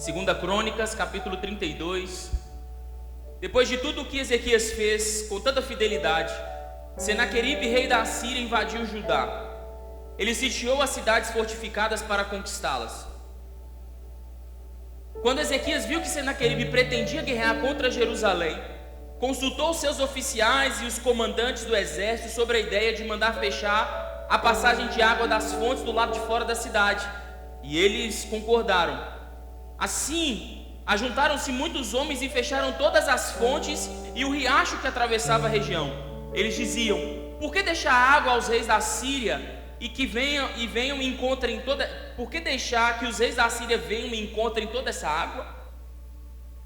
Segunda Crônicas, capítulo 32. Depois de tudo o que Ezequias fez com tanta fidelidade, Senaqueribe, rei da Assíria, invadiu Judá. Ele sitiou as cidades fortificadas para conquistá-las. Quando Ezequias viu que Senaqueribe pretendia guerrear contra Jerusalém, consultou seus oficiais e os comandantes do exército sobre a ideia de mandar fechar a passagem de água das fontes do lado de fora da cidade, e eles concordaram. Assim, ajuntaram-se muitos homens e fecharam todas as fontes e o riacho que atravessava a região. Eles diziam: por que deixar água aos reis da Síria e que venham e encontrem toda? Por que deixar que os reis da Síria venham e encontrem toda essa água?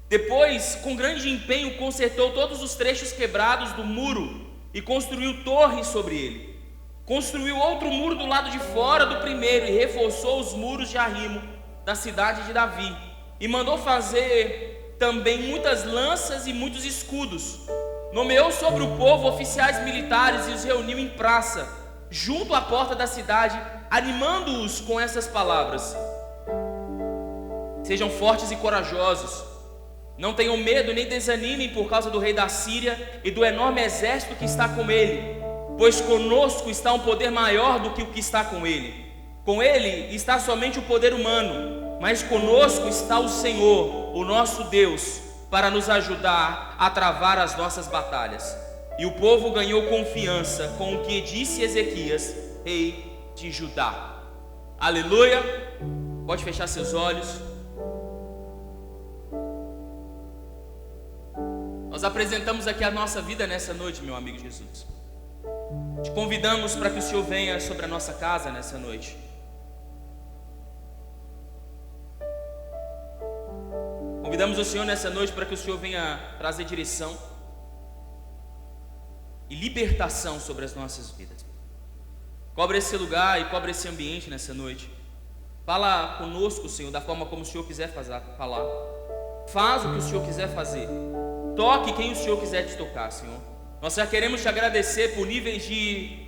Depois, com grande empenho, consertou todos os trechos quebrados do muro e construiu torres sobre ele. Construiu outro muro do lado de fora do primeiro e reforçou os muros de Arrimo, da cidade de Davi, e mandou fazer também muitas lanças e muitos escudos. Nomeou sobre o povo oficiais militares e os reuniu em praça, junto à porta da cidade, animando-os com essas palavras: sejam fortes e corajosos, não tenham medo nem desanimem por causa do rei da Síria e do enorme exército que está com ele, pois conosco está um poder maior do que o que está com ele. Com ele está somente o poder humano, mas conosco está o Senhor, o nosso Deus, para nos ajudar a travar as nossas batalhas. E o povo ganhou confiança com o que disse Ezequias, rei de Judá. Aleluia! Pode fechar seus olhos. Nós apresentamos aqui a nossa vida nessa noite, meu amigo Jesus. Te convidamos para que o Senhor venha sobre a nossa casa nessa noite. Convidamos o Senhor nessa noite para que o Senhor venha trazer direção e libertação sobre as nossas vidas. Cobre esse lugar e cobre esse ambiente nessa noite. Fala conosco, Senhor, da forma como o Senhor quiser falar. Faz o que o Senhor quiser fazer. Toque quem o Senhor quiser te tocar, Senhor. Nós já queremos te agradecer por níveis de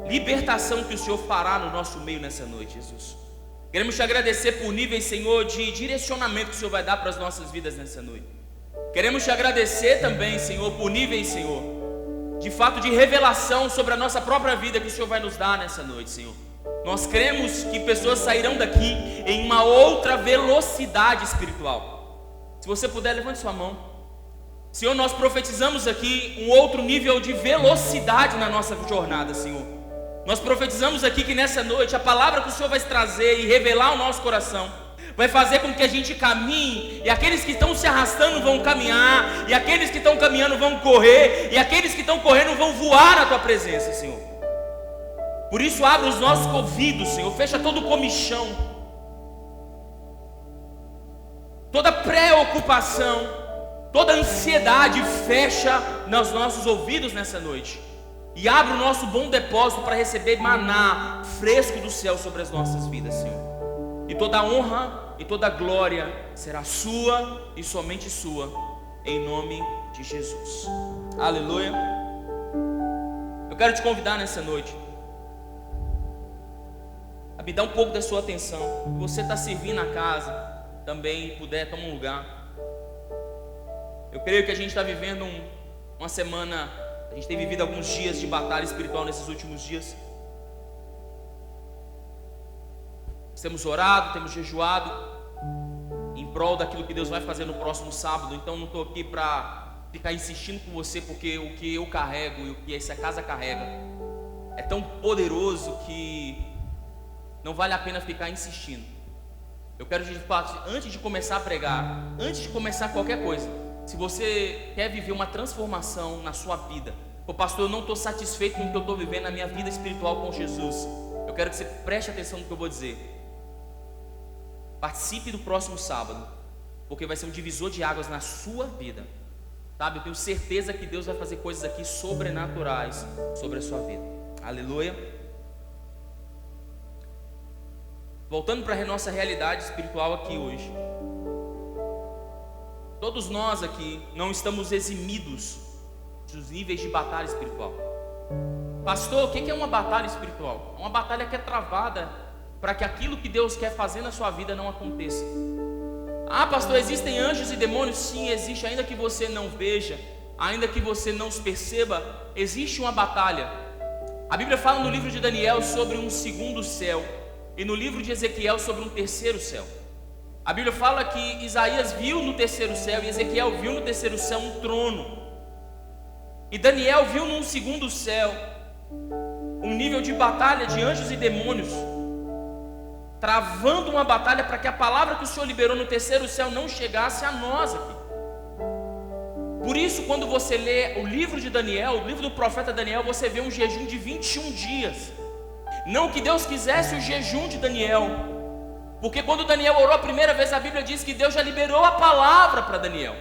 libertação que o Senhor fará no nosso meio nessa noite, Jesus. Queremos te agradecer por níveis, Senhor, de direcionamento que o Senhor vai dar para as nossas vidas nessa noite. Queremos te agradecer também, Senhor, por níveis, Senhor, de fato de revelação sobre a nossa própria vida que o Senhor vai nos dar nessa noite, Senhor. Nós cremos que pessoas sairão daqui em uma outra velocidade espiritual. Se você puder, levante sua mão. Senhor, nós profetizamos aqui um outro nível de velocidade na nossa jornada, Senhor. Nós profetizamos aqui que nessa noite a palavra que o Senhor vai trazer e revelar ao nosso coração vai fazer com que a gente caminhe, e aqueles que estão se arrastando vão caminhar, e aqueles que estão caminhando vão correr, e aqueles que estão correndo vão voar na Tua presença, Senhor. Por isso abre os nossos ouvidos, Senhor, fecha todo o comichão, toda preocupação, toda ansiedade, fecha nos nossos ouvidos nessa noite. E abre o nosso bom depósito para receber maná fresco do céu sobre as nossas vidas, Senhor. E toda a honra e toda a glória será sua e somente sua, em nome de Jesus. Aleluia. Eu quero te convidar nessa noite a me dar um pouco da sua atenção. Se você está servindo a casa, também puder, toma um lugar. Eu creio que a gente está vivendo uma semana. A gente tem vivido alguns dias de batalha espiritual nesses últimos dias. Temos orado, temos jejuado em prol daquilo que Deus vai fazer no próximo sábado. Então não estou aqui para ficar insistindo com você, porque o que eu carrego e o que essa casa carrega é tão poderoso que não vale a pena ficar insistindo. Eu quero de fato, antes de começar a pregar, antes de começar qualquer coisa, se você quer viver uma transformação na sua vida, o pastor, eu não estou satisfeito com o que eu estou vivendo na minha vida espiritual com Jesus, eu quero que você preste atenção no que eu vou dizer. Participe do próximo sábado, porque vai ser um divisor de águas na sua vida, sabe? Eu tenho certeza que Deus vai fazer coisas aqui sobrenaturais sobre a sua vida. Aleluia. Voltando para a nossa realidade espiritual aqui hoje. Todos nós aqui não estamos eximidos dos níveis de batalha espiritual. Pastor, o que é uma batalha espiritual? É uma batalha que é travada para que aquilo que Deus quer fazer na sua vida não aconteça. Ah, pastor, existem anjos e demônios? Sim, existe, ainda que você não veja, ainda que você não os perceba, existe uma batalha. A Bíblia fala no livro de Daniel sobre um segundo céu, e no livro de Ezequiel sobre um terceiro céu. A Bíblia fala que Isaías viu no terceiro céu e Ezequiel viu no terceiro céu um trono, e Daniel viu num segundo céu um nível de batalha de anjos e demônios, travando uma batalha para que a palavra que o Senhor liberou no terceiro céu não chegasse a nós aqui. Por isso, quando você lê o livro de Daniel, o livro do profeta Daniel, você vê um jejum de 21 dias. Não que Deus quisesse o jejum de Daniel, porque quando Daniel orou a primeira vez, a Bíblia diz que Deus já liberou a palavra para Daniel.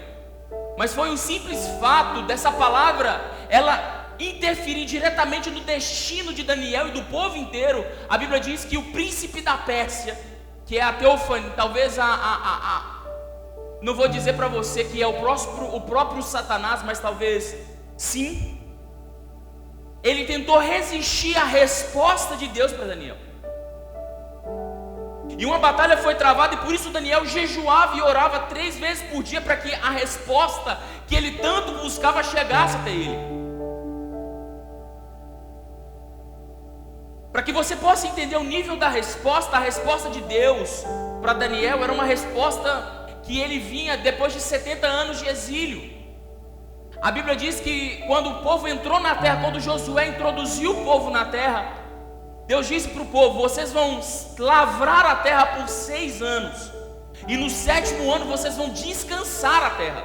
Mas foi o simples fato dessa palavra, ela interferir diretamente no destino de Daniel e do povo inteiro. A Bíblia diz que o príncipe da Pérsia, que é a Teofania, talvez não vou dizer para você que é o próprio Satanás, mas talvez sim, ele tentou resistir à resposta de Deus para Daniel. E uma batalha foi travada, e por isso Daniel jejuava e orava 3 vezes por dia para que a resposta que ele tanto buscava chegasse até ele. Para que você possa entender o nível da resposta, a resposta de Deus para Daniel era uma resposta que ele vinha depois de 70 anos de exílio. A Bíblia diz que quando o povo entrou na terra, quando Josué introduziu o povo na terra, Deus disse para o povo: vocês vão lavrar a terra por 6 anos, e no 7º ano vocês vão descansar a terra.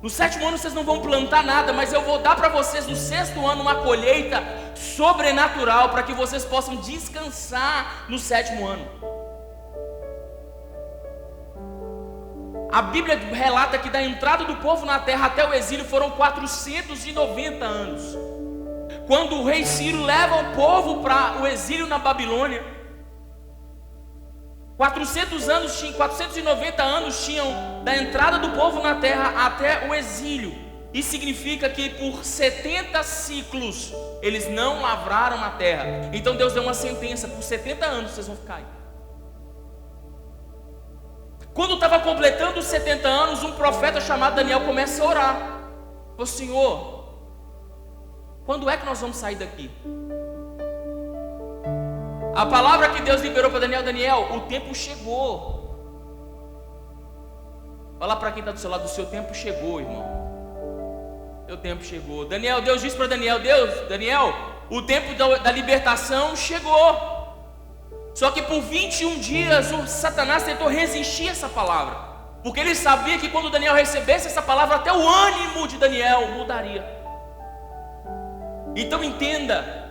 No 7º ano vocês não vão plantar nada, mas eu vou dar para vocês no 6º ano uma colheita sobrenatural, para que vocês possam descansar no 7º ano. A Bíblia relata que da entrada do povo na terra até o exílio foram 490 anos. Quando o rei Ciro leva o povo para o exílio na Babilônia, 490 anos tinham da entrada do povo na terra até o exílio. Isso significa que por 70 ciclos eles não lavraram a terra. Então Deus deu uma sentença: por 70 anos vocês vão ficar aí. Quando estava completando os 70 anos, um profeta chamado Daniel começa a orar: ô Senhor, quando é que nós vamos sair daqui? A palavra que Deus liberou para Daniel: Daniel, o tempo chegou. Fala para quem está do seu lado: o seu tempo chegou, irmão. O tempo chegou. Daniel, Deus disse para Daniel: Daniel, o tempo da libertação chegou. Só que por 21 dias o Satanás tentou resistir a essa palavra, porque ele sabia que quando Daniel recebesse essa palavra, até o ânimo de Daniel mudaria. Então entenda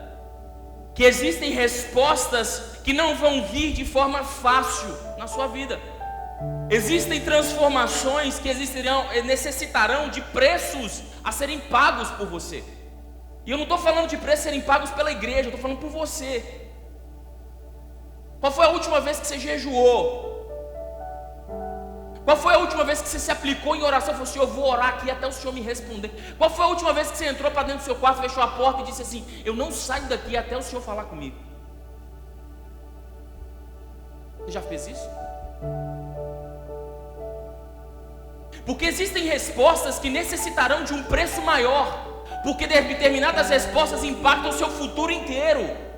que existem respostas que não vão vir de forma fácil na sua vida. Existem transformações que necessitarão de preços a serem pagos por você. E eu não estou falando de preços serem pagos pela igreja, eu estou falando por você. Qual foi a última vez que você jejuou? Qual foi a última vez que você se aplicou em oração e falou assim: eu vou orar aqui até o Senhor me responder? Qual foi a última vez que você entrou para dentro do seu quarto, fechou a porta e disse assim: eu não saio daqui até o Senhor falar comigo? Você já fez isso? Porque existem respostas que necessitarão de um preço maior, porque determinadas respostas impactam o seu futuro inteiro.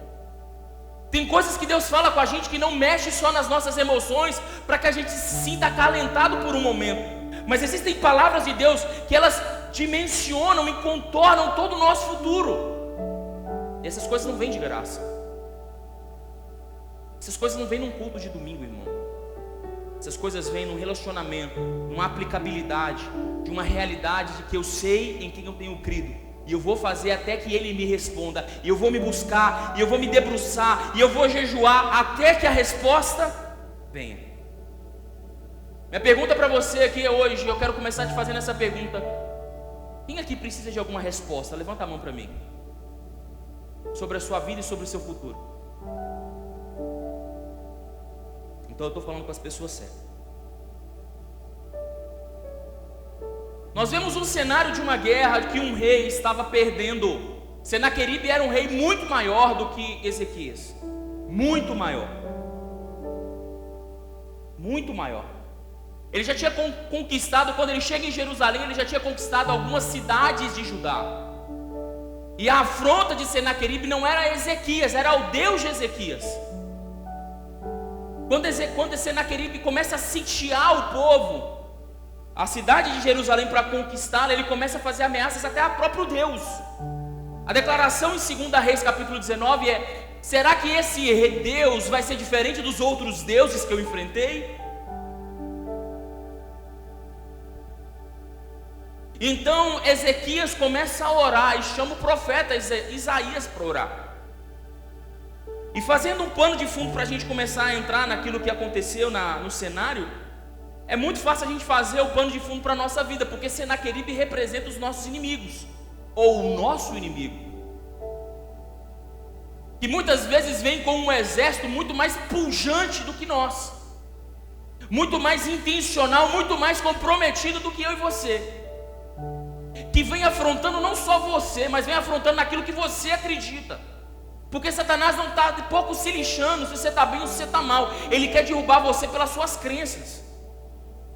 Tem coisas que Deus fala com a gente que não mexe só nas nossas emoções, para que a gente se sinta acalentado por um momento. Mas existem palavras de Deus que elas dimensionam e contornam todo o nosso futuro. E essas coisas não vêm de graça. Essas coisas não vêm num culto de domingo, irmão. Essas coisas vêm num relacionamento, numa aplicabilidade, de uma realidade de que eu sei em quem eu tenho crido. E eu vou fazer até que Ele me responda. E eu vou me buscar, e eu vou me debruçar, e eu vou jejuar até que a resposta venha. Minha pergunta para você aqui hoje, eu quero começar te fazendo essa pergunta: quem aqui precisa de alguma resposta? Levanta a mão para mim. Sobre a sua vida e sobre o seu futuro. Então eu estou falando com as pessoas certas. Nós vemos um cenário de uma guerra que um rei estava perdendo. Senaqueribe era um rei muito maior do que Ezequias. muito maior. Muito maior. Ele já tinha conquistado, quando ele chega em Jerusalém, ele já tinha conquistado algumas cidades de Judá. E a afronta de Senaqueribe não era Ezequias, era o Deus de Ezequias. Quando Senaqueribe começa a sitiar o povo, a cidade de Jerusalém, para conquistá-la, ele começa a fazer ameaças até a próprio Deus. A declaração em 2 Reis capítulo 19 é: será que esse Deus vai ser diferente dos outros deuses que eu enfrentei? Então Ezequias começa a orar e chama o profeta Isaías para orar. E fazendo um pano de fundo para a gente começar a entrar naquilo que aconteceu no cenário, é muito fácil a gente fazer o pano de fundo para a nossa vida, porque Senaqueribe representa os nossos inimigos, ou o nosso inimigo, que muitas vezes vem com um exército muito mais pujante do que nós, muito mais intencional, muito mais comprometido do que eu e você, que vem afrontando não só você, mas vem afrontando naquilo que você acredita. Porque Satanás não está de pouco se lixando se você está bem ou se você está mal. Ele quer derrubar você pelas suas crenças.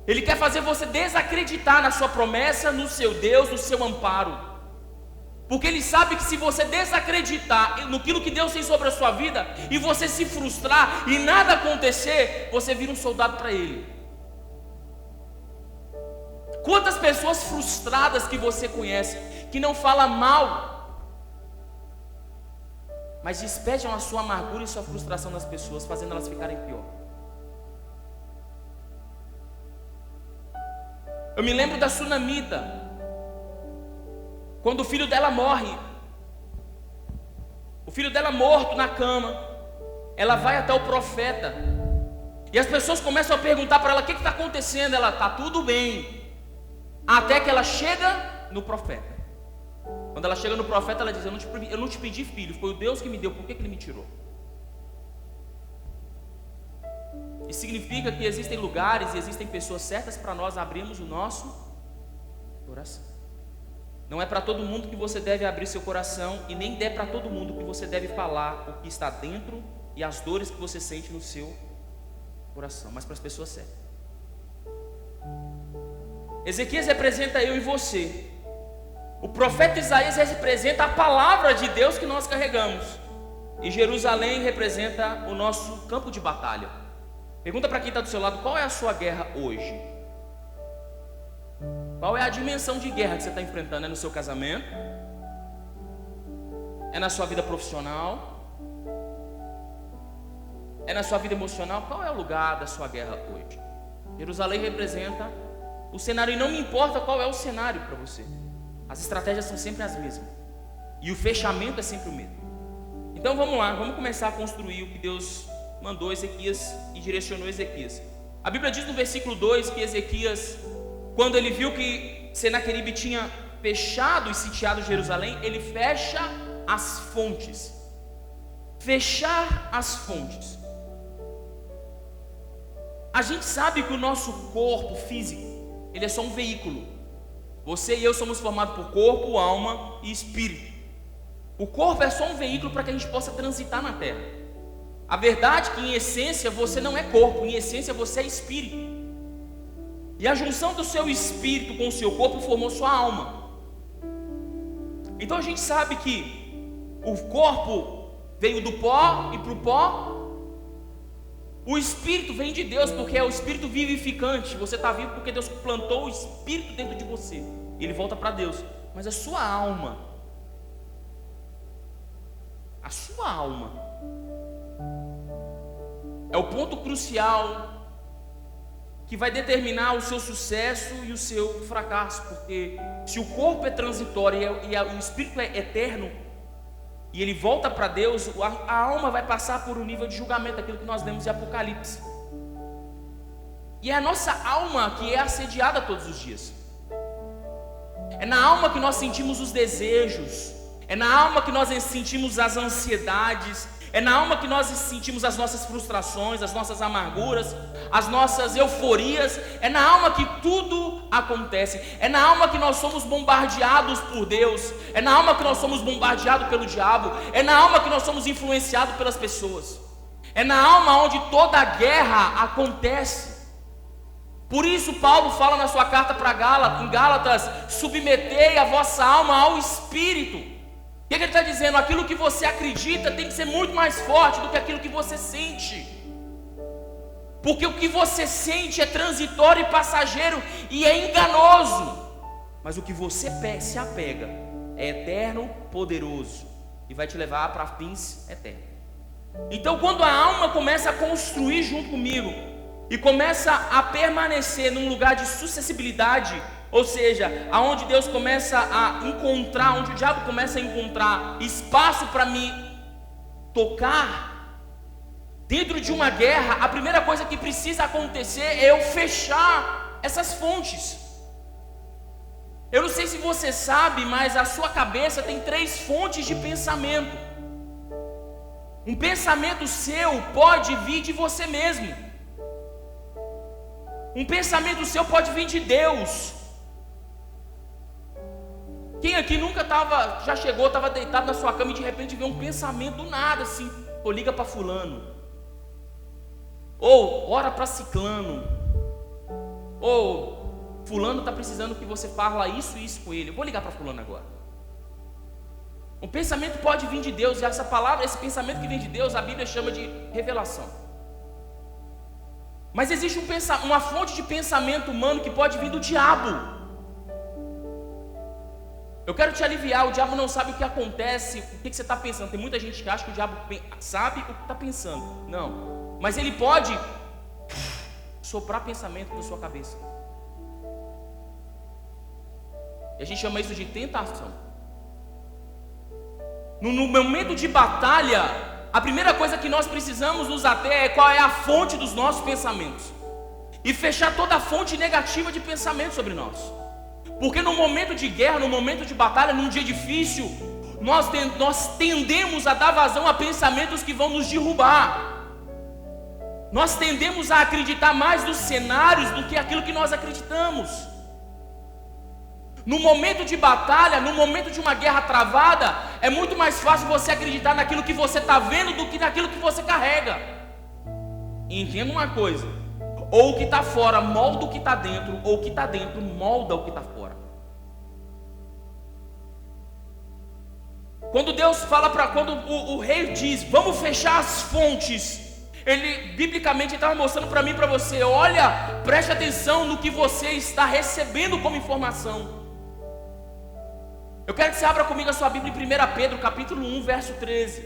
Ele quer fazer você desacreditar na sua promessa, no seu Deus, no seu amparo. Porque ele sabe que se você desacreditar naquilo que Deus tem sobre a sua vida, e você se frustrar e nada acontecer, você vira um soldado para ele. Quantas pessoas frustradas que você conhece, que não falam mal, mas despejam a sua amargura e sua frustração nas pessoas, fazendo elas ficarem pior. Eu me lembro da Sunamita, quando o filho dela morre, o filho dela morto na cama, ela vai até o profeta, e as pessoas começam a perguntar para ela: o que está acontecendo? Ela: está tudo bem. Até que ela chega no profeta. Quando ela chega no profeta, ela diz: eu não te pedi filho, foi o Deus que me deu, por que ele me tirou? Isso significa que existem lugares e existem pessoas certas para nós abrirmos o nosso coração. Não é para todo mundo que você deve abrir seu coração, e nem é para todo mundo que você deve falar o que está dentro e as dores que você sente no seu coração, mas para as pessoas certas. Ezequias representa eu e você. O profeta Isaías representa a palavra de Deus que nós carregamos. E Jerusalém representa o nosso campo de batalha. Pergunta para quem está do seu lado: qual é a sua guerra hoje? Qual é a dimensão de guerra que você está enfrentando? É no seu casamento? É na sua vida profissional? É na sua vida emocional? Qual é o lugar da sua guerra hoje? Jerusalém representa o cenário, e não me importa qual é o cenário para você. As estratégias são sempre as mesmas, e o fechamento é sempre o mesmo. Então vamos lá, vamos começar a construir o que Deus mandou Ezequias e direcionou Ezequias. A Bíblia diz no versículo 2 que Ezequias, quando ele viu que Senaqueribe tinha fechado e sitiado Jerusalém, ele fecha as fontes. Fechar as fontes. A gente sabe que o nosso corpo físico, ele é só um veículo. Você e eu somos formados por corpo, alma e espírito. O corpo é só um veículo para que a gente possa transitar na terra. A verdade é que em essência você não é corpo, em essência você é espírito. E a junção do seu espírito com o seu corpo formou sua alma. Então a gente sabe que o corpo veio do pó, e para o pó o espírito vem de Deus, porque é o espírito vivificante. Você está vivo porque Deus plantou o espírito dentro de você, e ele volta para Deus. Mas a sua alma é o ponto crucial que vai determinar o seu sucesso e o seu fracasso. Porque se o corpo é transitório e o espírito é eterno, e ele volta para Deus, a alma vai passar por um nível de julgamento, aquilo que nós lemos em Apocalipse. E é a nossa alma que é assediada todos os dias. É na alma que nós sentimos os desejos, é na alma que nós sentimos as ansiedades, é na alma que nós sentimos as nossas frustrações, as nossas amarguras, as nossas euforias. É na alma que tudo acontece. É na alma que nós somos bombardeados por Deus. É na alma que nós somos bombardeados pelo diabo. É na alma que nós somos influenciados pelas pessoas. É na alma onde toda a guerra acontece. Por isso Paulo fala na sua carta para Gálatas, em Gálatas: submetei a vossa alma ao Espírito. O que ele está dizendo? Aquilo que você acredita tem que ser muito mais forte do que aquilo que você sente. Porque o que você sente é transitório e passageiro e é enganoso. Mas o que você se apega é eterno, poderoso e vai te levar para fins eternos. Então, quando a alma começa a construir junto comigo e começa a permanecer num lugar de suscessibilidade, ou seja, aonde Deus começa a encontrar, onde o diabo começa a encontrar espaço para me tocar, dentro de uma guerra, a primeira coisa que precisa acontecer é eu fechar essas fontes. Eu não sei se você sabe, mas a sua cabeça tem 3 fontes de pensamento. Um pensamento seu pode vir de você mesmo. Um pensamento seu pode vir de Deus. Quem aqui nunca já chegou, estava deitado na sua cama e de repente vê um pensamento do nada assim: ou liga para fulano, ou ora para ciclano, ou fulano está precisando que você fala isso e isso com ele, eu vou ligar para fulano agora. Um pensamento pode vir de Deus, e essa palavra, esse pensamento que vem de Deus, a Bíblia chama de revelação. Mas existe uma fonte de pensamento humano que pode vir do diabo. Eu quero te aliviar: o diabo não sabe o que acontece, o que você está pensando. Tem muita gente que acha que o diabo sabe o que está pensando. Não, mas ele pode soprar pensamento na sua cabeça. E a gente chama isso de tentação. No momento de batalha, a primeira coisa que nós precisamos nos ater é qual é a fonte dos nossos pensamentos, e fechar toda a fonte negativa de pensamento sobre nós. Porque no momento de guerra, no momento de batalha, num dia difícil, nós tendemos a dar vazão a pensamentos que vão nos derrubar. Nós tendemos a acreditar mais nos cenários do que aquilo que nós acreditamos. No momento de batalha, no momento de uma guerra travada, é muito mais fácil você acreditar naquilo que você está vendo do que naquilo que você carrega. E entenda uma coisa: ou o que está fora molda o que está dentro, ou o que está dentro molda o que está fora. Quando Deus fala quando o rei diz: vamos fechar as fontes, ele biblicamente estava mostrando para mim e para você: olha, preste atenção no que você está recebendo como informação. Eu quero que você abra comigo a sua Bíblia em 1 Pedro capítulo 1, verso 13.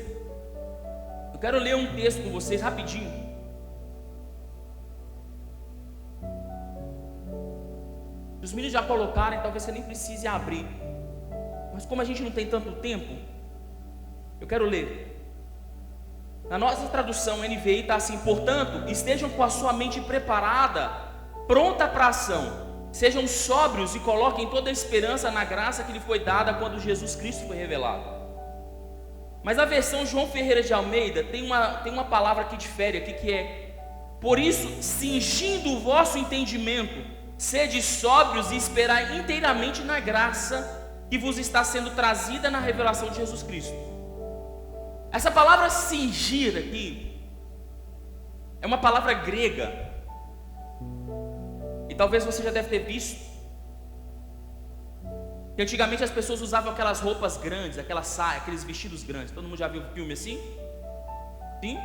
Eu quero ler um texto com vocês rapidinho. Se os meninos já colocarem, talvez você nem precise abrir. Mas como a gente não tem tanto tempo, eu quero ler. Na nossa tradução NVI está assim: portanto, estejam com a sua mente preparada, pronta para a ação. Sejam sóbrios e coloquem toda a esperança na graça que lhe foi dada quando Jesus Cristo foi revelado. Mas a versão João Ferreira de Almeida tem uma palavra que difere aqui, que é: por isso, cingindo o vosso entendimento, sede sóbrios e esperai inteiramente na graça que vos está sendo trazida na revelação de Jesus Cristo. Essa palavra cingir aqui é uma palavra grega. E talvez você já deve ter visto que antigamente as pessoas usavam aquelas roupas grandes, aquela saia, aqueles vestidos grandes. Todo mundo já viu filme assim? Sim?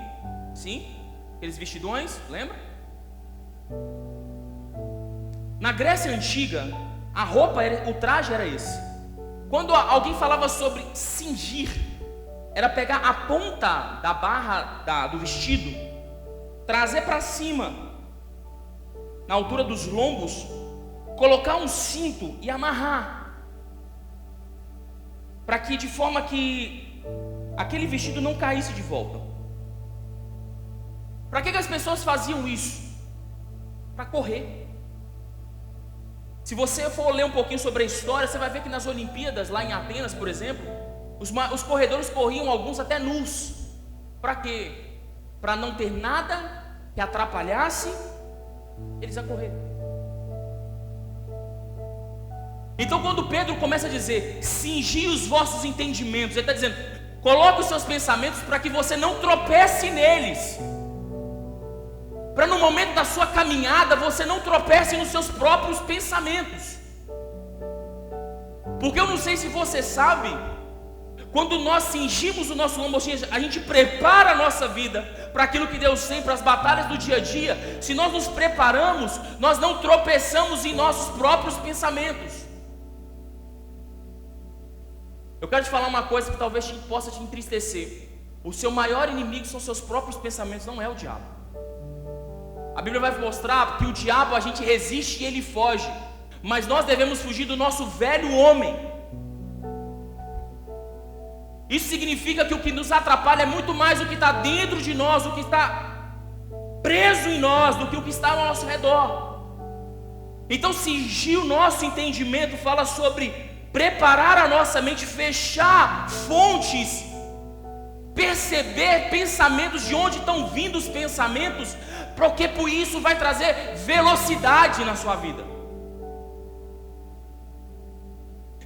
Sim? Aqueles vestidões, lembra? Na Grécia Antiga, a roupa, o traje era esse. Quando alguém falava sobre cingir, era pegar a ponta da barra do vestido, trazer para cima, na altura dos lombos, colocar um cinto e amarrar, para que de forma que aquele vestido não caísse de volta. Para que as pessoas faziam isso? Para correr. Se você for ler um pouquinho sobre a história, você vai ver que nas Olimpíadas, lá em Atenas, por exemplo, os corredores corriam, alguns até nus. Para quê? Para não ter nada que atrapalhasse eles a correr. Então quando Pedro começa a dizer: cingi os vossos entendimentos, ele está dizendo: Coloque os seus pensamentos para que você não tropece neles. Para no momento da sua caminhada você não tropece nos seus próprios pensamentos. Porque eu não sei se você sabe, quando nós cingimos o nosso lombo, a gente prepara a nossa vida para aquilo que Deus tem, para as batalhas do dia a dia. Se nós nos preparamos, nós não tropeçamos em nossos próprios pensamentos. Eu quero te falar uma coisa que talvez possa te entristecer. O seu maior inimigo são seus próprios pensamentos, não é o diabo. A Bíblia vai mostrar que o diabo a gente resiste e ele foge, mas nós devemos fugir do nosso velho homem. Isso significa que o que nos atrapalha é muito mais o que está dentro de nós, o que está preso em nós, do que o que está ao nosso redor. Então, cingir o nosso entendimento fala sobre preparar a nossa mente, fechar fontes, perceber pensamentos, de onde estão vindo os pensamentos, porque por isso vai trazer velocidade na sua vida.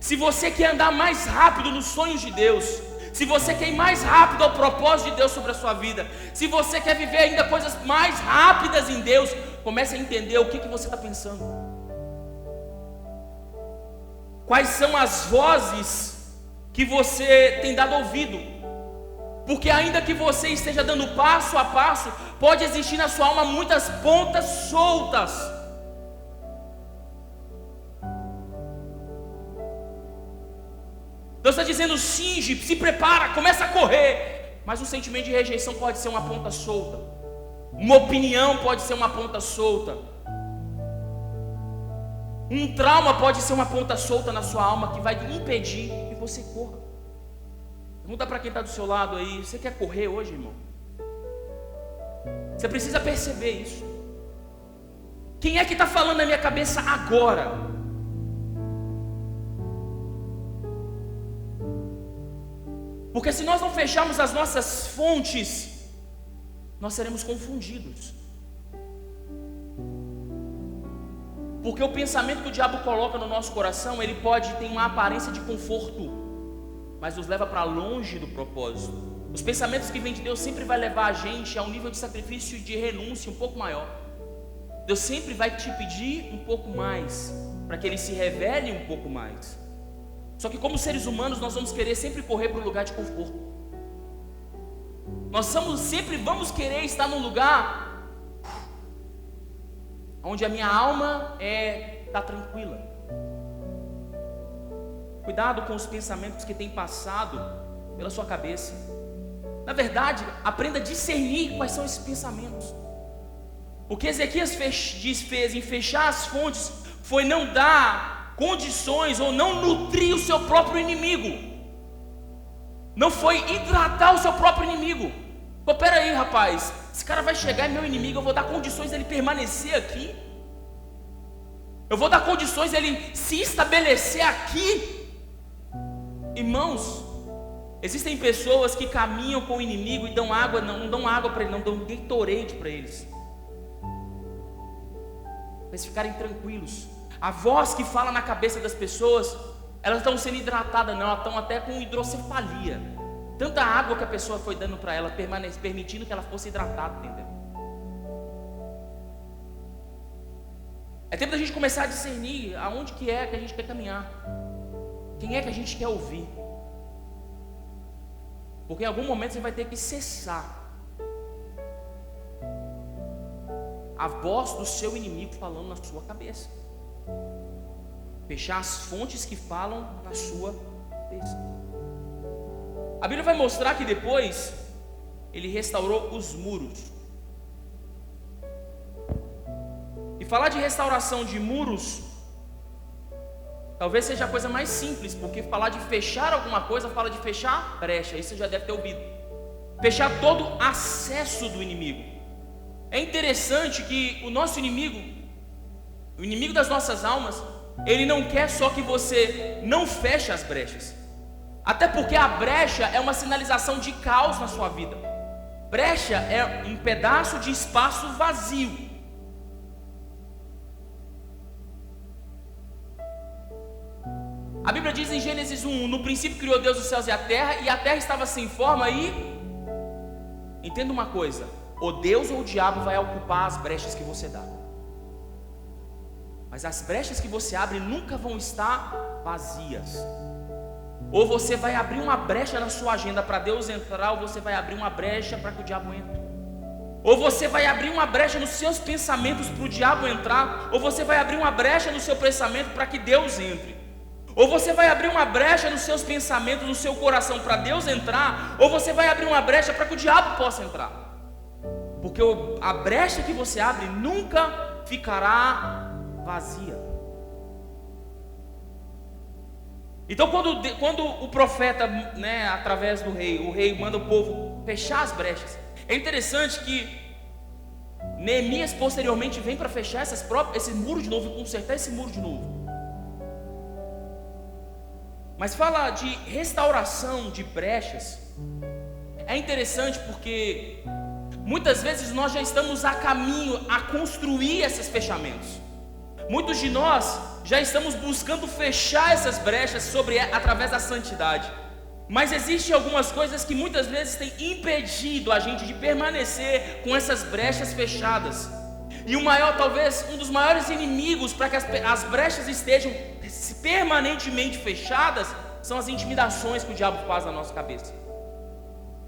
Se você quer andar mais rápido nos sonhos de Deus, se você quer ir mais rápido ao propósito de Deus sobre a sua vida, se você quer viver ainda coisas mais rápidas em Deus, comece a entender o que você está pensando. Quais são as vozes que você tem dado ouvido? Porque ainda que você esteja dando passo a passo, pode existir na sua alma muitas pontas soltas. Deus está dizendo: cinge, se prepara, começa a correr. Mas um sentimento de rejeição pode ser uma ponta solta. Uma opinião pode ser uma ponta solta. Um trauma pode ser uma ponta solta na sua alma que vai impedir que você corra. Pergunta para quem está do seu lado aí: você quer correr hoje, irmão? Você precisa perceber isso. Quem é que está falando na minha cabeça agora? Porque se nós não fecharmos as nossas fontes, nós seremos confundidos. Porque o pensamento que o diabo coloca no nosso coração, ele pode ter uma aparência de conforto, mas nos leva para longe do propósito. Os pensamentos que vêm de Deus sempre vai levar a gente a um nível de sacrifício e de renúncia um pouco maior. Deus sempre vai te pedir um pouco mais, para que Ele se revele um pouco mais. Só que como seres humanos, nós vamos querer sempre correr para um lugar de conforto. Nós sempre vamos querer estar num lugar onde a minha alma está tranquila. Cuidado com os pensamentos que têm passado pela sua cabeça. Na verdade, aprenda a discernir quais são esses pensamentos. O que Ezequias fez em fechar as fontes foi não dar condições ou não nutrir o seu próprio inimigo. Não foi hidratar o seu próprio inimigo. Pô, pera aí, rapaz, esse cara vai chegar, é meu inimigo, eu vou dar condições dele permanecer aqui? Eu vou dar condições dele se estabelecer aqui? Irmãos, existem pessoas que caminham com o inimigo e dão água, não dão água para ele, não dão Gatorade para eles ficarem tranquilos. A voz que fala na cabeça das pessoas, elas estão sendo hidratadas, não, elas estão até com hidrocefalia. Tanta água que a pessoa foi dando para ela, permitindo que ela fosse hidratada, entendeu? É tempo da gente começar a discernir aonde que é que a gente quer caminhar, quem é que a gente quer ouvir. Porque em algum momento você vai ter que cessar a voz do seu inimigo falando na sua cabeça. Fechar as fontes que falam na sua cabeça. A Bíblia vai mostrar que depois ele restaurou os muros. E falar de restauração de muros talvez seja a coisa mais simples, porque falar de fechar alguma coisa fala de fechar brecha. Isso você já deve ter ouvido. Fechar todo acesso do inimigo. É interessante que o nosso inimigo, o inimigo das nossas almas, ele não quer só que você não feche as brechas. Até porque a brecha é uma sinalização de caos na sua vida. Brecha é um pedaço de espaço vazio. A Bíblia diz em Gênesis 1, no princípio criou Deus os céus e a terra estava sem forma e... Entenda uma coisa, ou Deus ou o diabo vai ocupar as brechas que você dá. Mas as brechas que você abre nunca vão estar vazias. Ou você vai abrir uma brecha na sua agenda para Deus entrar, ou você vai abrir uma brecha para que o diabo entre. Ou você vai abrir uma brecha nos seus pensamentos para o diabo entrar, ou você vai abrir uma brecha no seu pensamento para que Deus entre. Ou você vai abrir uma brecha nos seus pensamentos, no seu coração para Deus entrar, ou você vai abrir uma brecha para que o diabo possa entrar. Porque a brecha que você abre nunca ficará vazia. Então quando o profeta, através do rei, o rei manda o povo fechar as brechas. É interessante que Neemias posteriormente vem para fechar esse muro de novo e consertar esse muro de novo. Mas fala de restauração de brechas. É interessante porque muitas vezes nós já estamos a caminho a construir esses fechamentos. Muitos de nós já estamos buscando fechar essas brechas através da santidade. Mas existem algumas coisas que muitas vezes têm impedido a gente de permanecer com essas brechas fechadas. E talvez um dos maiores inimigos para que as brechas estejam permanentemente fechadas são as intimidações que o diabo faz na nossa cabeça.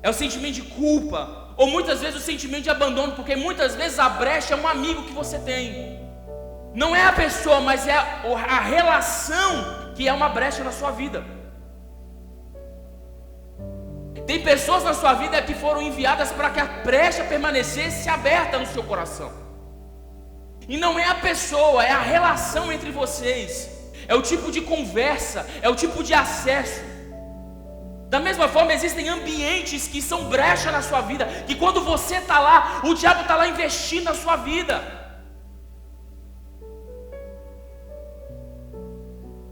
É o sentimento de culpa, ou muitas vezes o sentimento de abandono, porque muitas vezes a brecha é um amigo que você tem. Não é a pessoa, mas é a relação que é uma brecha na sua vida. Tem pessoas na sua vida que foram enviadas para que a brecha permanecesse aberta no seu coração. E não é a pessoa, é a relação entre vocês. É o tipo de conversa, é o tipo de acesso. Da mesma forma, existem ambientes que são brecha na sua vida, que quando você está lá, o diabo está lá investindo na sua vida.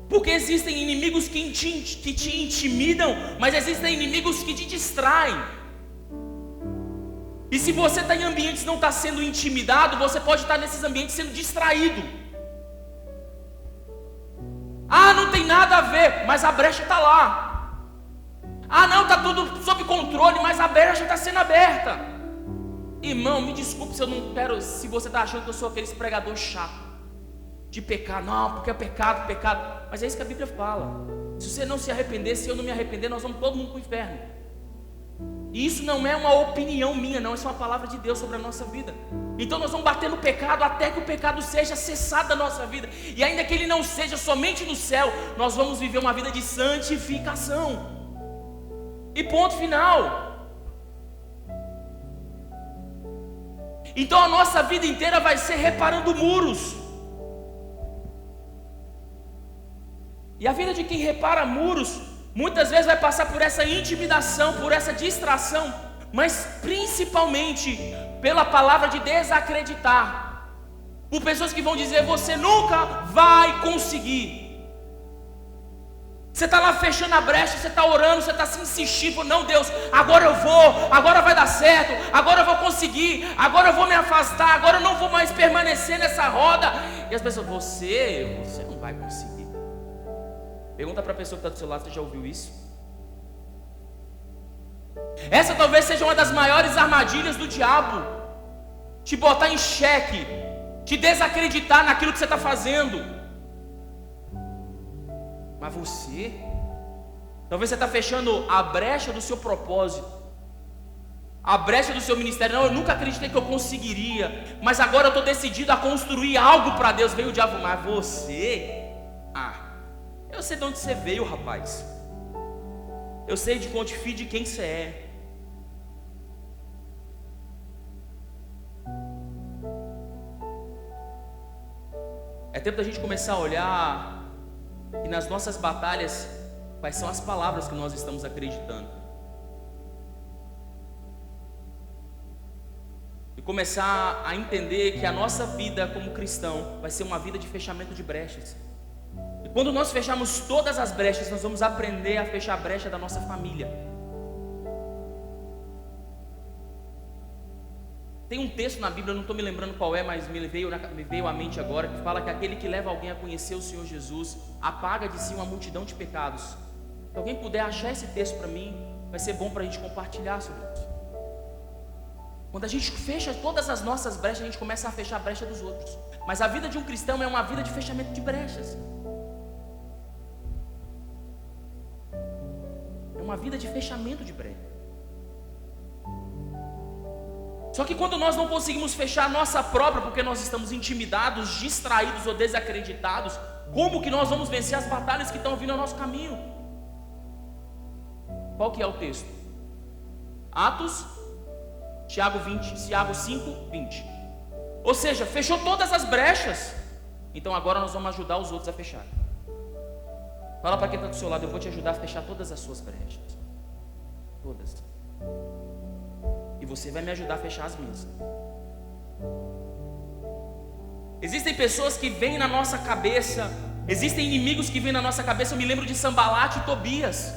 Porque existem inimigos que te intimidam, mas existem inimigos que te distraem. E se você está em ambientes que não está sendo intimidado, você pode estar nesses ambientes sendo distraído. Ah, não tem nada a ver, mas a brecha está lá. Ah, não, está tudo sob controle, mas a brecha está sendo aberta. Irmão, me desculpe se eu não quero, se você está achando que eu sou aquele pregador chato de pecar, não, porque é pecado, mas é isso que a Bíblia fala. Se você não se arrepender, se eu não me arrepender, nós vamos todo mundo para o inferno. E isso não é uma opinião minha, não, isso é uma palavra de Deus sobre a nossa vida. Então nós vamos bater no pecado até que o pecado seja cessado da nossa vida. E ainda que ele não seja somente no céu, nós vamos viver uma vida de santificação. E ponto final. Então a nossa vida inteira vai ser reparando muros. E a vida de quem repara muros, muitas vezes vai passar por essa intimidação, por essa distração, mas principalmente pela palavra de desacreditar. Por pessoas que vão dizer, você nunca vai conseguir. Você está lá fechando a brecha, você está orando, você está se insistindo, não Deus, agora eu vou, agora vai dar certo, agora eu vou conseguir, agora eu vou me afastar, agora eu não vou mais permanecer nessa roda. E as pessoas, você não vai conseguir. Pergunta para a pessoa que está do seu lado, você já ouviu isso? Essa talvez seja uma das maiores armadilhas do diabo. Te botar em xeque, te desacreditar naquilo que você está fazendo. Mas talvez você está fechando a brecha do seu propósito, a brecha do seu ministério. Não, eu nunca acreditei que eu conseguiria, mas agora eu estou decidido a construir algo para Deus. Veio o diabo, mas você... eu sei de onde você veio, rapaz. Eu sei de onde de quem você é. É tempo da gente começar a olhar e nas nossas batalhas, quais são as palavras que nós estamos acreditando. E começar a entender que a nossa vida como cristão vai ser uma vida de fechamento de brechas. E quando nós fecharmos todas as brechas, nós vamos aprender a fechar a brecha da nossa família. Tem um texto na Bíblia, eu não estou me lembrando qual é, mas me veio à mente agora, que fala que aquele que leva alguém a conhecer o Senhor Jesus apaga de si uma multidão de pecados. Se alguém puder achar esse texto para mim, vai ser bom para a gente compartilhar sobre isso. Quando a gente fecha todas as nossas brechas, a gente começa a fechar a brecha dos outros. Mas a vida de um cristão é uma vida de fechamento de brechas. É uma vida de fechamento de brecha. Só que quando nós não conseguimos fechar a nossa própria, porque nós estamos intimidados, distraídos ou desacreditados, como que nós vamos vencer as batalhas que estão vindo ao nosso caminho? Qual que é o texto? Atos, Tiago 5, 20. Ou seja, fechou todas as brechas. Então agora nós vamos ajudar os outros a fechar. Fala para quem está do seu lado, eu vou te ajudar a fechar todas as suas brechas. Todas. E você vai me ajudar a fechar as minhas. Existem pessoas que vêm na nossa cabeça, existem inimigos que vêm na nossa cabeça. Eu me lembro de Sanbalat e Tobias,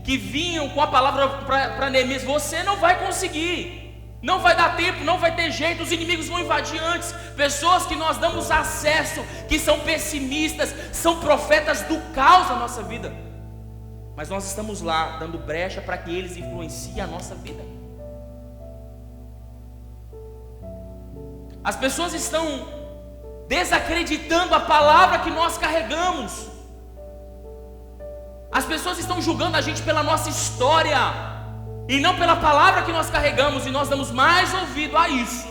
que vinham com a palavra para Neemias: você não vai conseguir, não vai dar tempo, não vai ter jeito, os inimigos vão invadir antes. Pessoas que nós damos acesso, que são pessimistas, são profetas do caos na nossa vida, mas nós estamos lá dando brecha para que eles influenciem a nossa vida. As pessoas estão desacreditando a palavra que nós carregamos. As pessoas estão julgando a gente pela nossa história e não pela palavra que nós carregamos, e nós damos mais ouvido a isso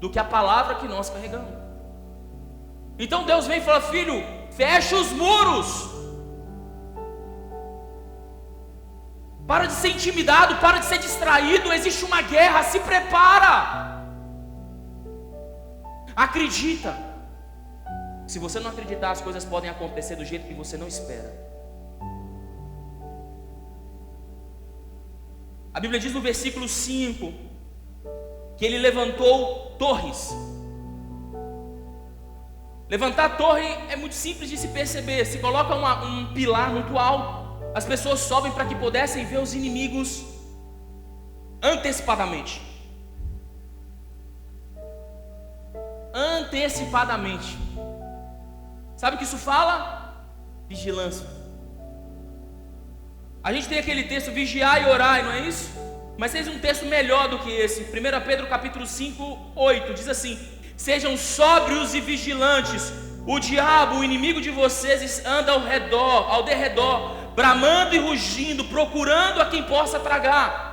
do que a palavra que nós carregamos. Então Deus vem e fala: filho, fecha os muros. Para de ser intimidado, para de ser distraído. Existe uma guerra, se prepara. Acredita. Se você não acreditar, as coisas podem acontecer do jeito que você não espera. A Bíblia diz no versículo 5 que ele levantou torres. Levantar a torre é muito simples de se perceber. Se coloca um pilar muito alto, as pessoas sobem para que pudessem ver os inimigos antecipadamente. Antecipadamente. Sabe o que isso fala? Vigilância. A gente tem aquele texto: vigiai e orai, não é isso? Mas tem um texto melhor do que esse. 1 Pedro capítulo 5, 8 diz assim: sejam sóbrios e vigilantes. O diabo, o inimigo de vocês, anda ao derredor, bramando e rugindo, procurando a quem possa tragar.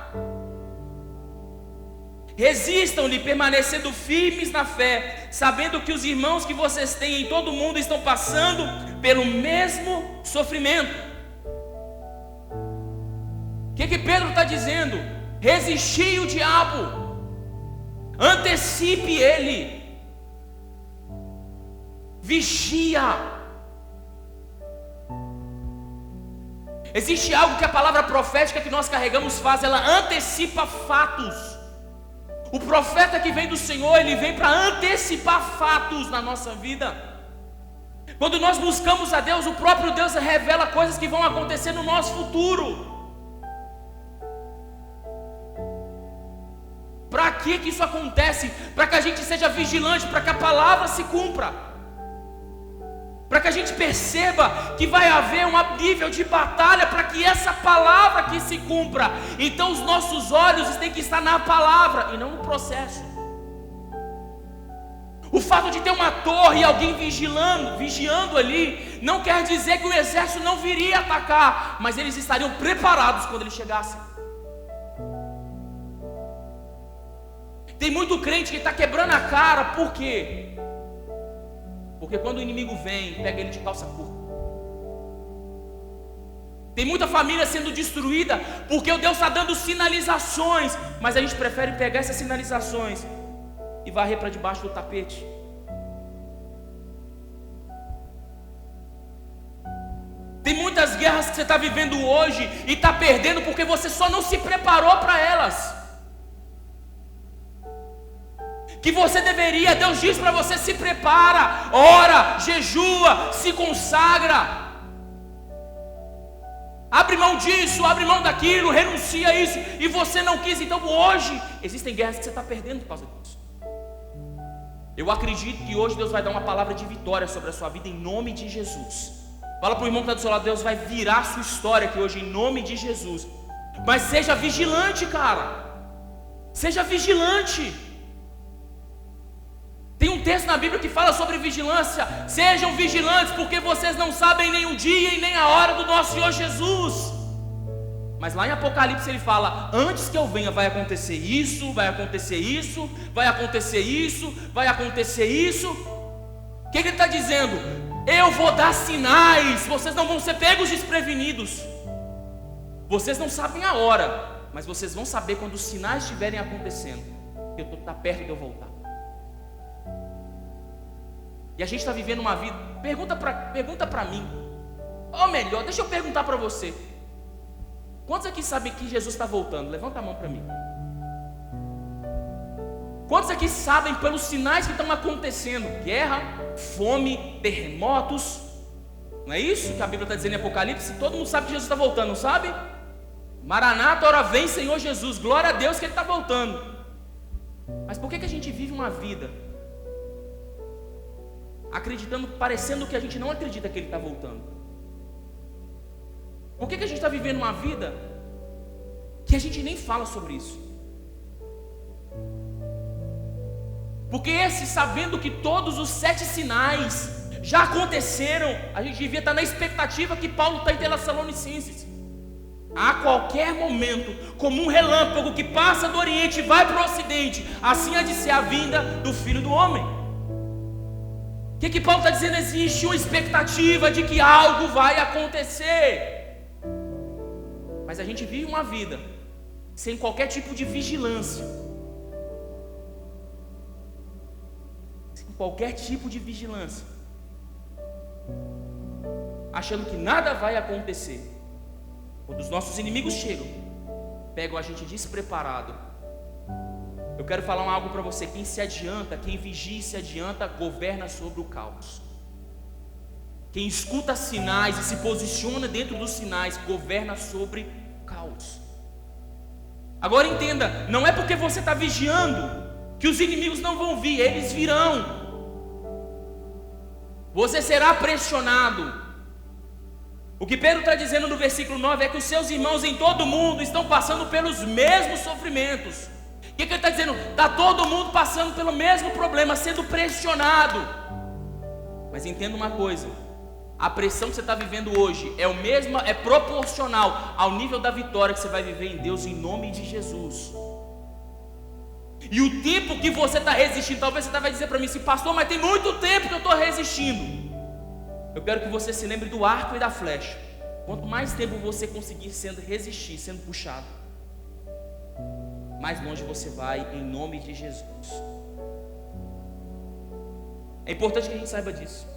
Resistam-lhe, permanecendo firmes na fé, sabendo que os irmãos que vocês têm em todo o mundo estão passando pelo mesmo sofrimento. O que Pedro está dizendo? Resistir o diabo, antecipe ele, vigia. Existe algo que a palavra profética que nós carregamos faz, ela antecipa fatos. O profeta que vem do Senhor, ele vem para antecipar fatos na nossa vida. Quando nós buscamos a Deus, o próprio Deus revela coisas que vão acontecer no nosso futuro. Para que isso acontece? Para que a gente seja vigilante, para que a palavra se cumpra, para que a gente perceba que vai haver um nível de batalha para que essa palavra aqui se cumpra. Então os nossos olhos têm que estar na palavra e não no processo. O fato de ter uma torre e alguém vigiando ali, não quer dizer que o exército não viria atacar, mas eles estariam preparados quando eles chegassem. Tem muito crente que está quebrando a cara. Por quê? Porque quando o inimigo vem, pega ele de calça curta. Tem muita família sendo destruída porque o Deus está dando sinalizações, mas a gente prefere pegar essas sinalizações e varrer para debaixo do tapete. Tem muitas guerras que você está vivendo hoje e está perdendo porque você só não se preparou para elas. Que você deveria, Deus diz para você: se prepara, ora, jejua, se consagra, abre mão disso, abre mão daquilo, renuncia a isso, e você não quis. Então hoje existem guerras que você está perdendo por causa disso. Eu acredito que hoje Deus vai dar uma palavra de vitória sobre a sua vida em nome de Jesus. Fala para o irmão que está do seu lado: Deus vai virar a sua história aqui hoje em nome de Jesus. Mas seja vigilante, cara. Seja vigilante. Tem um texto na Bíblia que fala sobre vigilância. Sejam vigilantes, porque vocês não sabem nem o dia e nem a hora do nosso Senhor Jesus. Mas lá em Apocalipse ele fala: antes que eu venha vai acontecer isso, vai acontecer isso, vai acontecer isso, vai acontecer isso. O que ele está dizendo? Eu vou dar sinais, vocês não vão ser pegos desprevenidos. Vocês não sabem a hora, mas vocês vão saber quando os sinais estiverem acontecendo, que eu estou perto de eu voltar. E a gente está vivendo uma vida. Pergunta para mim, ou melhor, deixa eu perguntar para você: quantos aqui sabem que Jesus está voltando? Levanta a mão para mim. Quantos aqui sabem pelos sinais que estão acontecendo? Guerra, fome, terremotos. Não é isso que a Bíblia está dizendo em Apocalipse? Todo mundo sabe que Jesus está voltando, não sabe? Maranata, ora vem Senhor Jesus. Glória a Deus que Ele está voltando. Mas por que a gente vive uma vida acreditando, parecendo que a gente não acredita que Ele está voltando? Por que a gente está vivendo uma vida que a gente nem fala sobre isso? Porque sabendo que todos os 7 sinais já aconteceram, a gente devia estar na expectativa que Paulo está em Tessalonicenses. A qualquer momento, como um relâmpago que passa do Oriente e vai para o Ocidente, assim há de ser a vinda do Filho do Homem. O que Paulo está dizendo? Existe uma expectativa de que algo vai acontecer. Mas a gente vive uma vida sem qualquer tipo de vigilância. Sem qualquer tipo de vigilância. Achando que nada vai acontecer. Quando os nossos inimigos chegam, pegam a gente despreparado. Eu quero falar algo para você: quem se adianta, quem vigia e se adianta, governa sobre o caos. Quem escuta sinais e se posiciona dentro dos sinais, governa sobre o caos. Agora entenda, não é porque você está vigiando que os inimigos não vão vir, eles virão. Você será pressionado. O que Pedro está dizendo no versículo 9 é que os seus irmãos em todo o mundo estão passando pelos mesmos sofrimentos. O que ele está dizendo? Está todo mundo passando pelo mesmo problema, sendo pressionado. Mas entenda uma coisa: a pressão que você está vivendo hoje é proporcional ao nível da vitória que você vai viver em Deus, em nome de Jesus. E o tempo que você está resistindo, talvez você vai dizer para mim assim: pastor, mas tem muito tempo que eu estou resistindo. Eu quero que você se lembre do arco e da flecha. Quanto mais tempo você conseguir resistir, sendo puxado, mais longe você vai, em nome de Jesus. É importante que a gente saiba disso,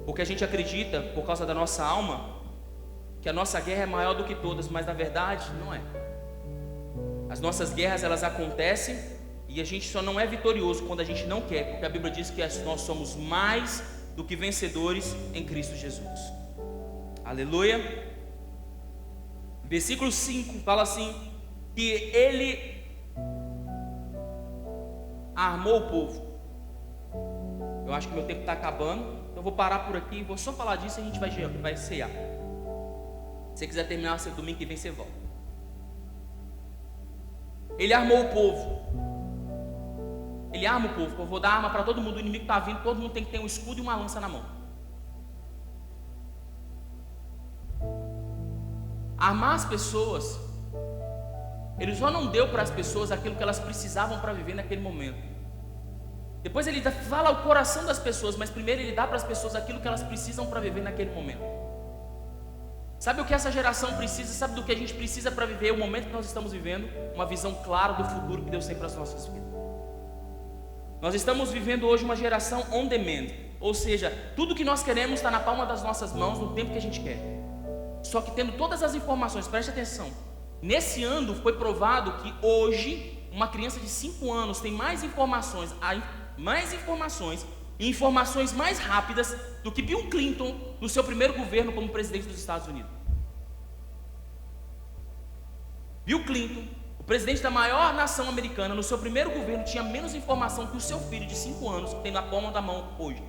porque a gente acredita, por causa da nossa alma, que a nossa guerra é maior do que todas, mas na verdade não é. As nossas guerras, elas acontecem, e a gente só não é vitorioso quando a gente não quer, porque a Bíblia diz que nós somos mais do que vencedores em Cristo Jesus. Aleluia. Versículo 5 fala assim: que Ele armou o povo. Eu acho que meu tempo está acabando, então eu vou parar por aqui, vou só falar disso e a gente vai cear. Se você quiser terminar seu domingo que vem, você volta. Ele armou o povo. Ele arma o povo. Eu vou dar arma para todo mundo. O inimigo está vindo, todo mundo tem que ter um escudo e uma lança na mão. Armar as pessoas, Ele só não deu para as pessoas aquilo que elas precisavam para viver naquele momento. Depois Ele fala o coração das pessoas, mas primeiro Ele dá para as pessoas aquilo que elas precisam para viver naquele momento. Sabe o que essa geração precisa? Sabe do que a gente precisa para viver o momento que nós estamos vivendo? Uma visão clara do futuro que Deus tem para as nossas vidas. Nós estamos vivendo hoje uma geração on demand, ou seja, tudo que nós queremos está na palma das nossas mãos no tempo que a gente quer. Só que tendo todas as informações, preste atenção, nesse ano foi provado que hoje uma criança de 5 anos tem mais informações e informações mais rápidas do que Bill Clinton no seu primeiro governo como presidente dos Estados Unidos. Bill Clinton, o presidente da maior nação americana, no seu primeiro governo, tinha menos informação que o seu filho de 5 anos, que tem na palma da mão hoje.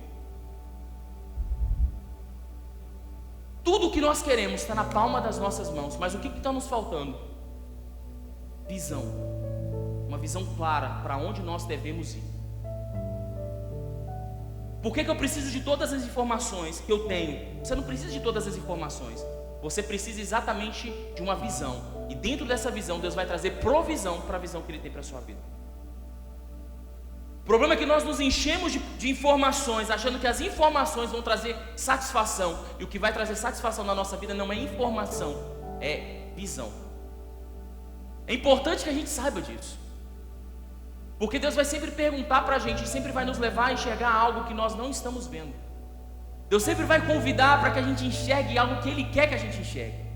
Tudo o que nós queremos está na palma das nossas mãos, mas o que está nos faltando? Visão. Uma visão clara para onde nós devemos ir. Por que eu preciso de todas as informações que eu tenho? Você não precisa de todas as informações. Você precisa exatamente de uma visão. E dentro dessa visão, Deus vai trazer provisão para a visão que Ele tem para a sua vida. O problema é que nós nos enchemos de informações, achando que as informações vão trazer satisfação. E o que vai trazer satisfação na nossa vida não é informação, é visão. É importante que a gente saiba disso. Porque Deus vai sempre perguntar para a gente, sempre vai nos levar a enxergar algo que nós não estamos vendo. Deus sempre vai convidar para que a gente enxergue algo que Ele quer que a gente enxergue.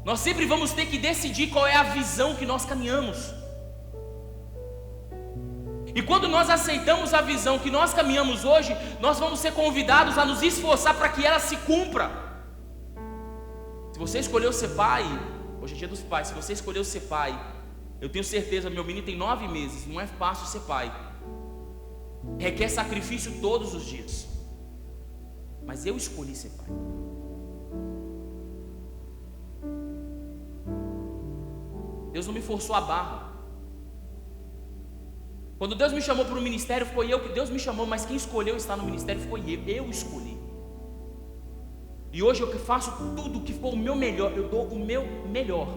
Nós sempre vamos ter que decidir qual é a visão que nós caminhamos. E quando nós aceitamos a visão que nós caminhamos hoje, nós vamos ser convidados a nos esforçar para que ela se cumpra. Se você escolheu ser pai, hoje é dia dos pais, se você escolheu ser pai, eu tenho certeza, meu menino tem 9 meses, não é fácil ser pai. Requer sacrifício todos os dias. Mas eu escolhi ser pai. Deus não me forçou a barra. Quando Deus me chamou para o ministério, foi eu que Deus me chamou, mas quem escolheu estar no ministério foi eu escolhi. E hoje eu faço tudo que for o meu melhor, eu dou o meu melhor,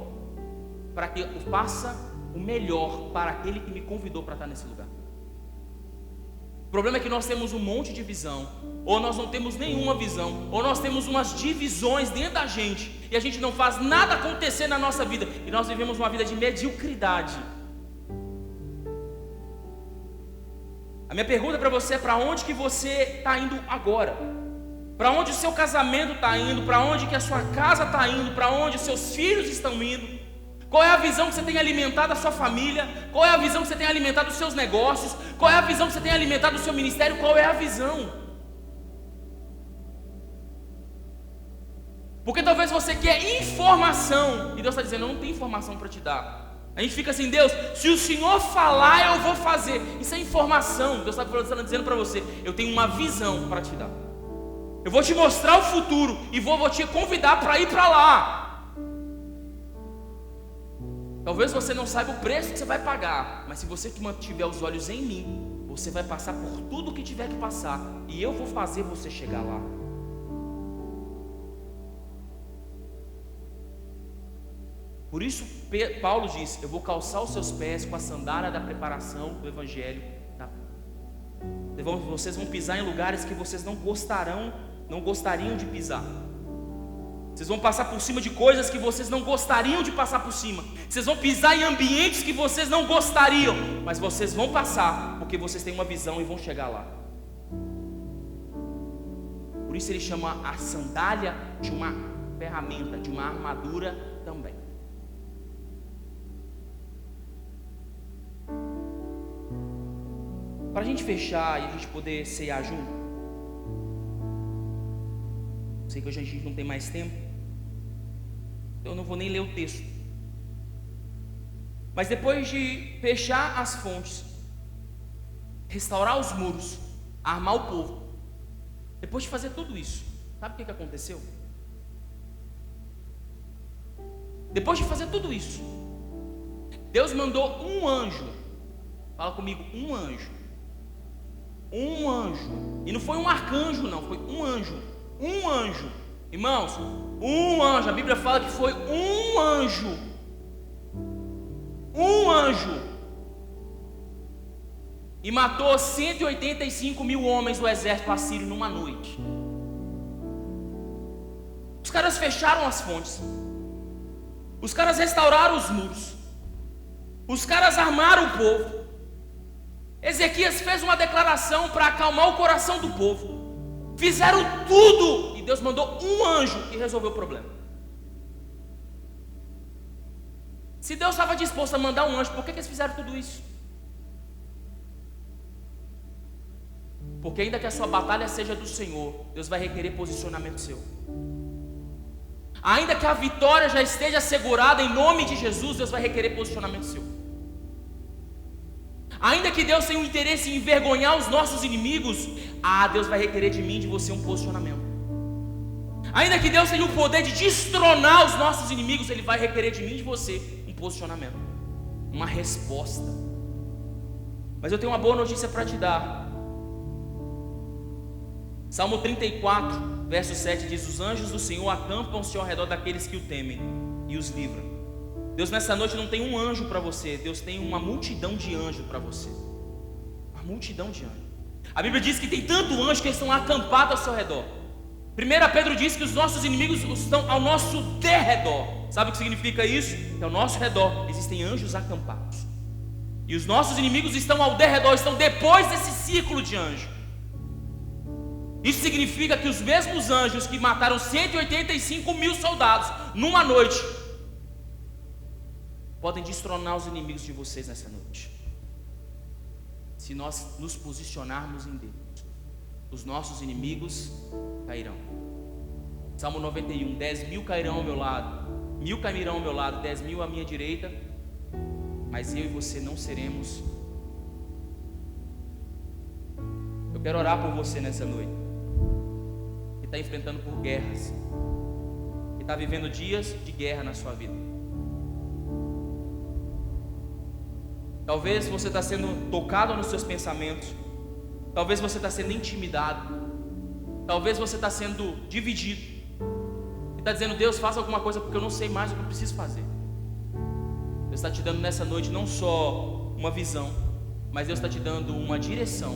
para que eu faça o melhor para aquele que me convidou para estar nesse lugar. O problema é que nós temos um monte de visão, ou nós não temos nenhuma visão, ou nós temos umas divisões dentro da gente, e a gente não faz nada acontecer na nossa vida, e nós vivemos uma vida de mediocridade. A minha pergunta para você é: para onde que você está indo agora? Para onde o seu casamento está indo? Para onde que a sua casa está indo? Para onde os seus filhos estão indo? Qual é a visão que você tem alimentado a sua família? Qual é a visão que você tem alimentado os seus negócios? Qual é a visão que você tem alimentado o seu ministério? Qual é a visão? Porque talvez você quer informação, e Deus está dizendo: eu não tenho informação para te dar. A gente fica assim: Deus, se o Senhor falar, eu vou fazer. Isso é informação. Deus está dizendo para você: eu tenho uma visão para te dar. Eu vou te mostrar o futuro e vou te convidar para ir para lá. Talvez você não saiba o preço que você vai pagar, mas se você mantiver os olhos em mim, você vai passar por tudo que tiver que passar, e eu vou fazer você chegar lá. Por isso Paulo diz: eu vou calçar os seus pés com a sandália da preparação do Evangelho. Vocês vão pisar em lugares que vocês não gostariam de pisar. Vocês vão passar por cima de coisas que vocês não gostariam de passar por cima. Vocês vão pisar em ambientes que vocês não gostariam, mas vocês vão passar, porque vocês têm uma visão e vão chegar lá. Por isso ele chama a sandália de uma ferramenta, de uma armadura também. Para a gente fechar e a gente poder ceiar junto, sei que hoje a gente não tem mais tempo, então eu não vou nem ler o texto. Mas depois de fechar as fontes, restaurar os muros, armar o povo, depois de fazer tudo isso, sabe o que aconteceu? Depois de fazer tudo isso, Deus mandou um anjo. Fala comigo: um anjo. Um anjo. E não foi um arcanjo, não, foi um anjo. Um anjo. Irmãos, um anjo. A Bíblia fala que foi um anjo. Um anjo. E matou 185 mil homens do exército assírio numa noite. Os caras fecharam as fontes. Os caras restauraram os muros. Os caras armaram o povo. Ezequias fez uma declaração para acalmar o coração do povo. Fizeram tudo e Deus mandou um anjo que resolveu o problema. Se Deus estava disposto a mandar um anjo, por que eles fizeram tudo isso? Porque ainda que a sua batalha seja do Senhor, Deus vai requerer posicionamento seu. Ainda que a vitória já esteja assegurada, em nome de Jesus, Deus vai requerer posicionamento seu. Ainda que Deus tenha um interesse em envergonhar os nossos inimigos, Deus vai requerer de mim e de você um posicionamento. Ainda que Deus tenha o poder de destronar os nossos inimigos, Ele vai requerer de mim e de você um posicionamento, uma resposta. Mas eu tenho uma boa notícia para te dar. Salmo 34, verso 7 diz: os anjos do Senhor acampam-se ao redor daqueles que o temem e os livram. Deus nessa noite não tem um anjo para você, Deus tem uma multidão de anjos para você. Uma multidão de anjos. A Bíblia diz que tem tanto anjo que eles estão acampados ao seu redor. 1 Pedro diz que os nossos inimigos estão ao nosso derredor. Sabe o que significa isso? Que ao nosso redor existem anjos acampados. E os nossos inimigos estão ao derredor, estão depois desse círculo de anjos. Isso significa que os mesmos anjos que mataram 185 mil soldados numa noite podem destronar os inimigos de vocês nessa noite. Se nós nos posicionarmos em Deus, os nossos inimigos cairão. Salmo 91: 10 mil cairão ao meu lado, 1000 cairão ao meu lado, 10 mil à minha direita, mas eu e você não seremos. Eu quero orar por você nessa noite, que está enfrentando por guerras, que está vivendo dias de guerra na sua vida. Talvez você está sendo tocado nos seus pensamentos. Talvez você está sendo intimidado. Talvez você está sendo dividido. E está dizendo: Deus, faça alguma coisa, porque eu não sei mais o que eu preciso fazer. Deus está te dando nessa noite não só uma visão, mas Deus está te dando uma direção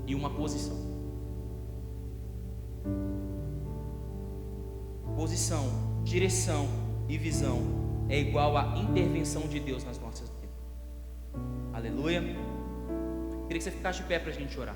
e uma posição. Posição, direção e visão é igual à intervenção de Deus nas nossas vidas. Aleluia. Queria que você ficasse de pé para a gente orar.